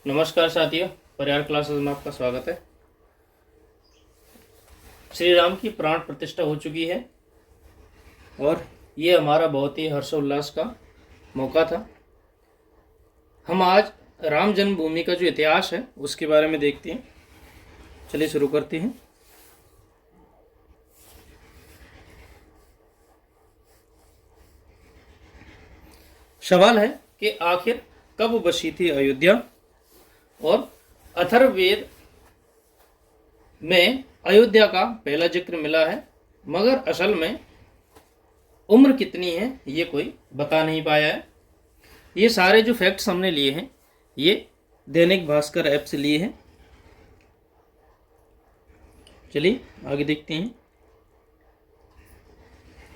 नमस्कार साथियों, परिवार क्लासेस में आपका स्वागत है। श्री राम की प्राण प्रतिष्ठा हो चुकी है और ये हमारा बहुत ही हर्षोल्लास का मौका था। हम आज राम जन्मभूमि का जो इतिहास है उसके बारे में देखते हैं। चलिए शुरू करते हैं। सवाल है कि आखिर कब बसी थी अयोध्या और अथर्ववेद में अयोध्या का पहला जिक्र मिला है, मगर असल में उम्र कितनी है ये कोई बता नहीं पाया है। ये सारे जो फैक्ट्स हमने लिए हैं ये दैनिक भास्कर ऐप से लिए हैं। चलिए आगे देखते हैं।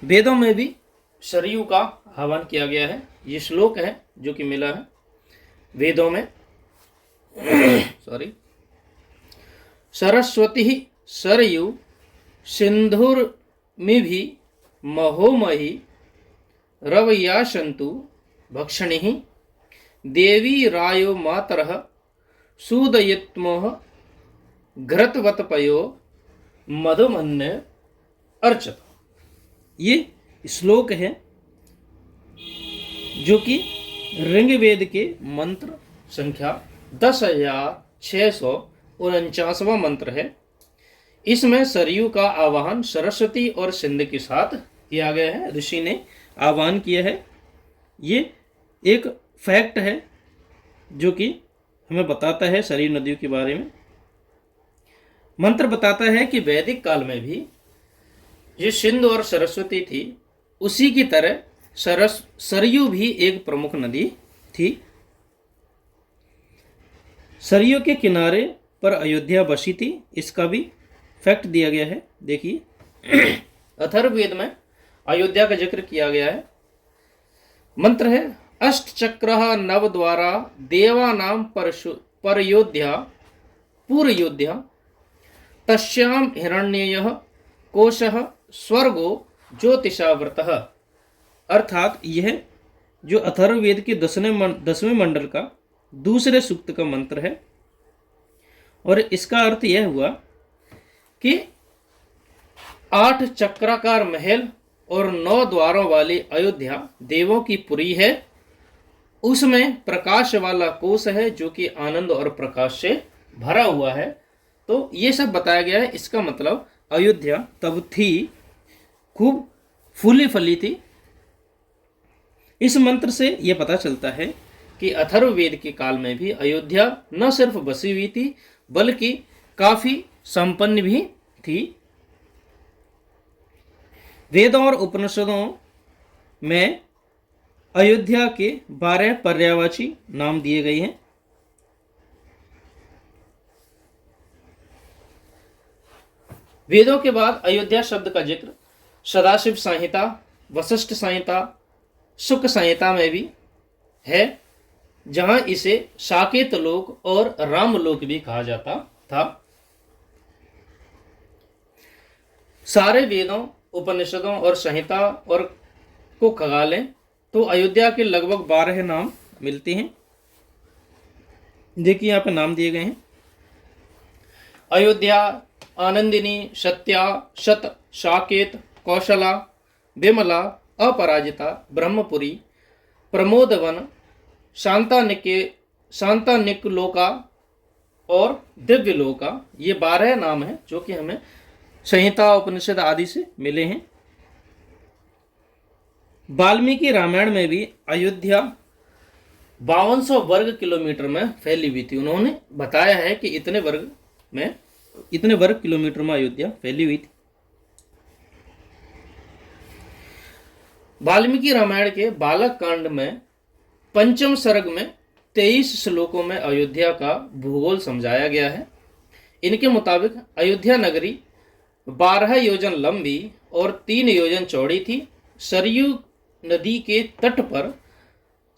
वेदों में भी सरयू का आह्वान किया गया है। ये श्लोक है जो कि मिला है वेदों में। सॉरी। सरस्वती सरयू सिंधुर्मिभि महोमही रवयाशंतु भक्षणि देवी रायो मातरः सूदयत्मोह घृतवत्पयो मधुमन्य अर्चत। ये श्लोक है जो कि ऋग्वेद के मंत्र संख्या 10,649वां मंत्र है। इसमें सरयू का आवाहन सरस्वती और सिंध के साथ किया गया है। ऋषि ने आह्वान किया है। ये एक फैक्ट है जो कि हमें बताता है सरयू नदियों के बारे में। मंत्र बताता है कि वैदिक काल में भी ये सिंध और सरस्वती थी, उसी की तरह सरयू भी एक प्रमुख नदी थी। सरयू के किनारे पर अयोध्या बसी थी, इसका भी फैक्ट दिया गया है। देखिए अथर्ववेद में अयोध्या का जिक्र किया गया है। मंत्र है अष्टचक्र नवद्वारा देवानां परयोध्या पूर्योध्या तस्यां हिरण्ययः कोशः स्वर्गो ज्योतिषावृतः। अर्थात यह जो अथर्ववेद के 10वें मंडल का दूसरे सूक्त का मंत्र है और इसका अर्थ यह हुआ कि 8 चक्राकार महल और 9 द्वारों वाली अयोध्या देवों की पुरी है। उसमें प्रकाश वाला कोश है जो कि आनंद और प्रकाश से भरा हुआ है। तो ये सब बताया गया है। इसका मतलब अयोध्या तब थी, खूब फूली फली थी। इस मंत्र से यह पता चलता है कि अथर्ववेद के काल में भी अयोध्या न सिर्फ बसी हुई थी बल्कि काफी संपन्न भी थी। वेदों और उपनिषदों में अयोध्या के 12 पर्यायवाची नाम दिए गए हैं। वेदों के बाद अयोध्या शब्द का जिक्र सदाशिव संहिता, वशिष्ठ संहिता, शुक संहिता में भी है, जहां इसे साकेत लोक और रामलोक भी कहा जाता था। सारे वेदों, उपनिषदों और संहिता और को खगालें तो अयोध्या के लगभग 12 नाम मिलते हैं। देखिए यहाँ पे नाम दिए गए हैं। अयोध्या, आनंदिनी, सत्या, शत, साकेत, कौशला, विमला, अपराजिता, ब्रह्मपुरी, प्रमोदवन, शांतानिकलोका और दिव्यलोका। ये 12 नाम हैं जो कि हमें संहिता, उपनिषद आदि से मिले हैं। वाल्मीकि रामायण में भी अयोध्या 5200 वर्ग किलोमीटर में फैली हुई थी। उन्होंने बताया है कि इतने वर्ग किलोमीटर में अयोध्या फैली हुई थी। वाल्मीकि रामायण के बालक कांड में पंचम सर्ग में 23 श्लोकों में अयोध्या का भूगोल समझाया गया है। इनके मुताबिक अयोध्या नगरी 12 योजन लंबी और 3 योजन चौड़ी थी। सरयू नदी के तट पर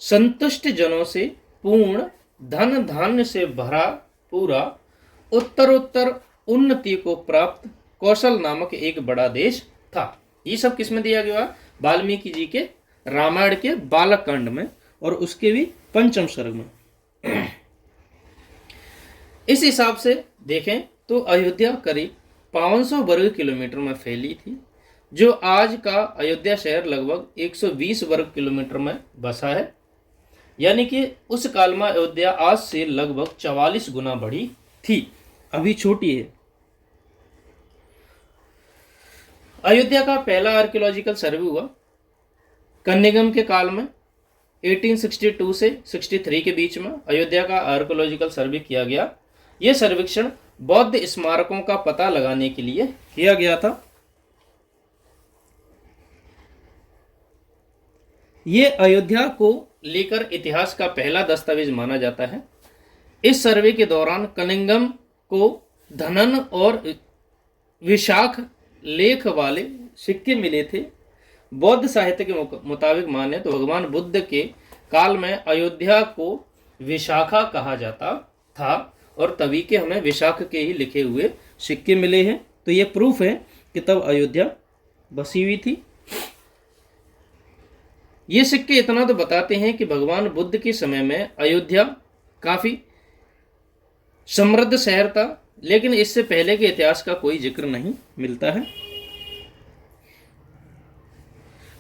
संतुष्ट जनों से पूर्ण, धन धान्य से भरा पूरा, उत्तरोत्तर उन्नति को प्राप्त कौशल नामक एक बड़ा देश था। ये सब किसमें दिया गया? वाल्मीकि जी के रामायण के बालक कांड में और उसके भी पंचम सर्ग में। इस हिसाब से देखें तो अयोध्या करीब 500 वर्ग किलोमीटर में फैली थी, जो आज का अयोध्या शहर लगभग 120 वर्ग किलोमीटर में बसा है। यानी कि उस काल में अयोध्या आज से लगभग 44 गुना बड़ी थी, अभी छोटी है। अयोध्या का पहला आर्कियोलॉजिकल सर्वे हुआ कन्निंगम के काल में 1862 से 63 के बीच में अयोध्या का आर्कियोलॉजिकल सर्वे किया गया। यह सर्वेक्षण बौद्ध स्मारकों का पता लगाने के लिए किया गया था। यह अयोध्या को लेकर इतिहास का पहला दस्तावेज माना जाता है। इस सर्वे के दौरान कनिंगम को धनन और विशाख लेख वाले सिक्के मिले थे। बौद्ध साहित्य के मुताबिक माने तो भगवान बुद्ध के काल में अयोध्या को विशाखा कहा जाता था और तभी के हमें विशाख के ही लिखे हुए सिक्के मिले हैं। तो ये प्रूफ है कि तब अयोध्या बसी हुई थी। ये सिक्के इतना तो बताते हैं कि भगवान बुद्ध के समय में अयोध्या काफी समृद्ध शहर था, लेकिन इससे पहले के इतिहास का कोई जिक्र नहीं मिलता है।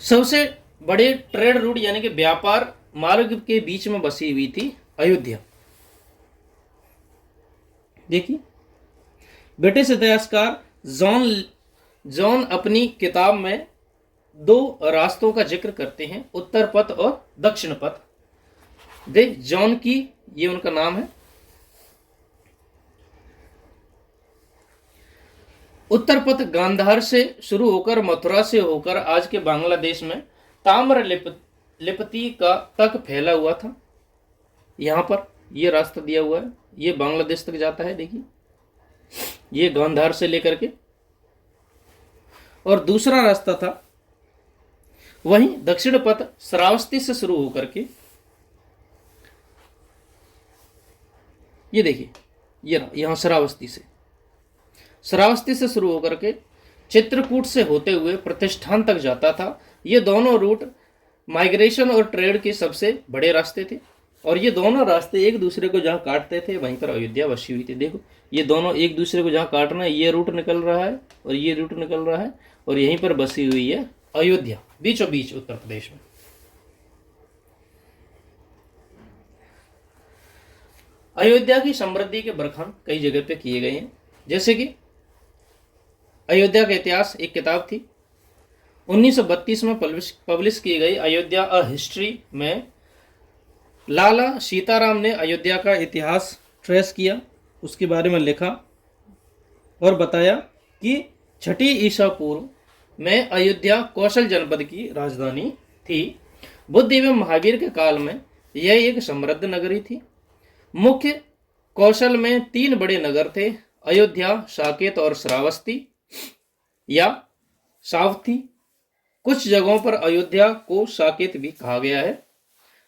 सबसे बड़े ट्रेड रूट यानी कि व्यापार मार्ग के बीच में बसी हुई थी अयोध्या। देखिए, ब्रिटिश इतिहासकार जॉन अपनी किताब में दो रास्तों का जिक्र करते हैं, उत्तर पथ और दक्षिण पथ। देख, जॉन की ये उनका नाम है। उत्तर पथ गांधार से शुरू होकर मथुरा से होकर आज के बांग्लादेश में ताम्र लिपति का तक फैला हुआ था। यहां पर ये रास्ता दिया हुआ है, ये बांग्लादेश तक जाता है। देखिए, ये गांधार से लेकर के, और दूसरा रास्ता था वहीं दक्षिण पथ श्रावस्ती से शुरू होकर के, ये देखिए, ये यहां श्रावस्ती से शुरू होकर के चित्रकूट से होते हुए प्रतिष्ठान तक जाता था। ये दोनों रूट माइग्रेशन और ट्रेड के सबसे बड़े रास्ते थे, और ये दोनों रास्ते एक दूसरे को जहाँ काटते थे वहीं पर अयोध्या बसी हुई थी। देखो, ये दोनों एक दूसरे को जहाँ काट रहे हैं, ये रूट निकल रहा है और ये रूट निकल रहा है, और यहीं पर बसी हुई है अयोध्या, बीचों बीच उत्तर प्रदेश में। अयोध्या की समृद्धि के बरखान कई जगह पे किए गए हैं, जैसे कि अयोध्या का इतिहास एक किताब थी, 1932 में पब्लिश की गई अयोध्या अ हिस्ट्री में लाला सीताराम ने अयोध्या का इतिहास ट्रेस किया, उसके बारे में लिखा और बताया कि 6ठी ईसा पूर्व में अयोध्या कौशल जनपद की राजधानी थी। बुद्ध एवं महावीर के काल में यह एक समृद्ध नगरी थी। मुख्य कौशल में 3 बड़े नगर थे, अयोध्या, साकेत और श्रावस्ती या सावथी। कुछ जगहों पर अयोध्या को साकेत भी कहा गया है।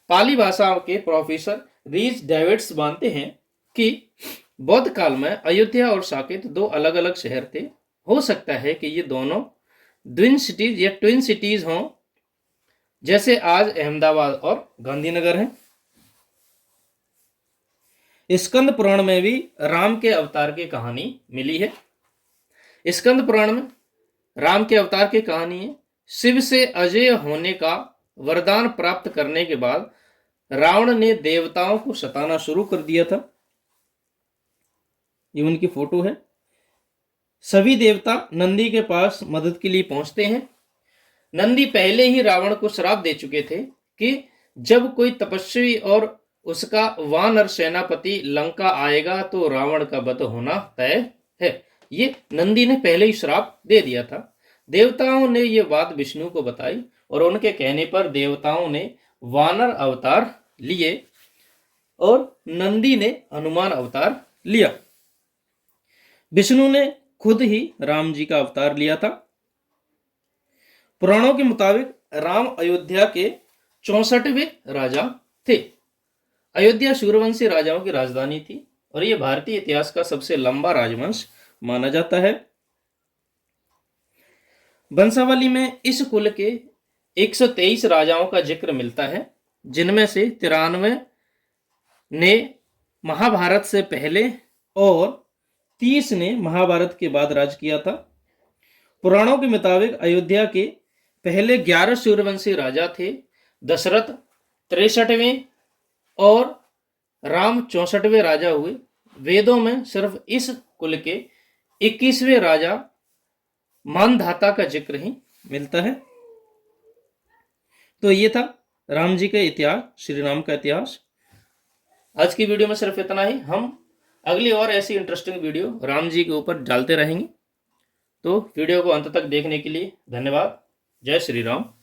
पाली भाषा के प्रोफेसर रीज डेविड्स मानते हैं कि बौद्ध काल में अयोध्या और साकेत 2 अलग अलग शहर थे। हो सकता है कि ये दोनों ट्विन सिटीज या ट्विन सिटीज हों, जैसे आज अहमदाबाद और गांधीनगर है। स्कंद पुराण में भी राम के अवतार की कहानी मिली है। स्कंद पुराण में राम के अवतार की कहानी है। शिव से अजय होने का वरदान प्राप्त करने के बाद रावण ने देवताओं को सताना शुरू कर दिया था। ये उनकी फोटो है। सभी देवता नंदी के पास मदद के लिए पहुंचते हैं। नंदी पहले ही रावण को श्राप दे चुके थे कि जब कोई तपस्वी और उसका वानर सेनापति लंका आएगा तो रावण का वध होना तय है। ये नंदी ने पहले ही श्राप दे दिया था। देवताओं ने ये बात विष्णु को बताई और उनके कहने पर देवताओं ने वानर अवतार लिए और नंदी ने हनुमान अवतार लिया। विष्णु ने खुद ही राम जी का अवतार लिया था। पुराणों के मुताबिक राम अयोध्या के 64वें राजा थे। अयोध्या सूर्यवंशी राजाओं की राजधानी थी और यह भारतीय इतिहास का सबसे लंबा राजवंश माना जाता है। वंशावली में इस कुल के 123 राजाओं का जिक्र मिलता है, जिनमें से 93 ने महाभारत से पहले और 30 ने महाभारत के बाद राज किया था। पुराणों के मुताबिक अयोध्या के पहले 11 सूर्यवंशी राजा थे। दशरथ 63वें और राम 64वें राजा हुए। वेदों में सिर्फ इस कुल के 21वें राजा मानधाता का जिक्र ही मिलता है। तो ये था राम जी का इतिहास, श्री राम का इतिहास। आज की वीडियो में सिर्फ इतना ही। हम अगली और ऐसी इंटरेस्टिंग वीडियो राम जी के ऊपर डालते रहेंगे। तो वीडियो को अंत तक देखने के लिए धन्यवाद। जय श्री राम।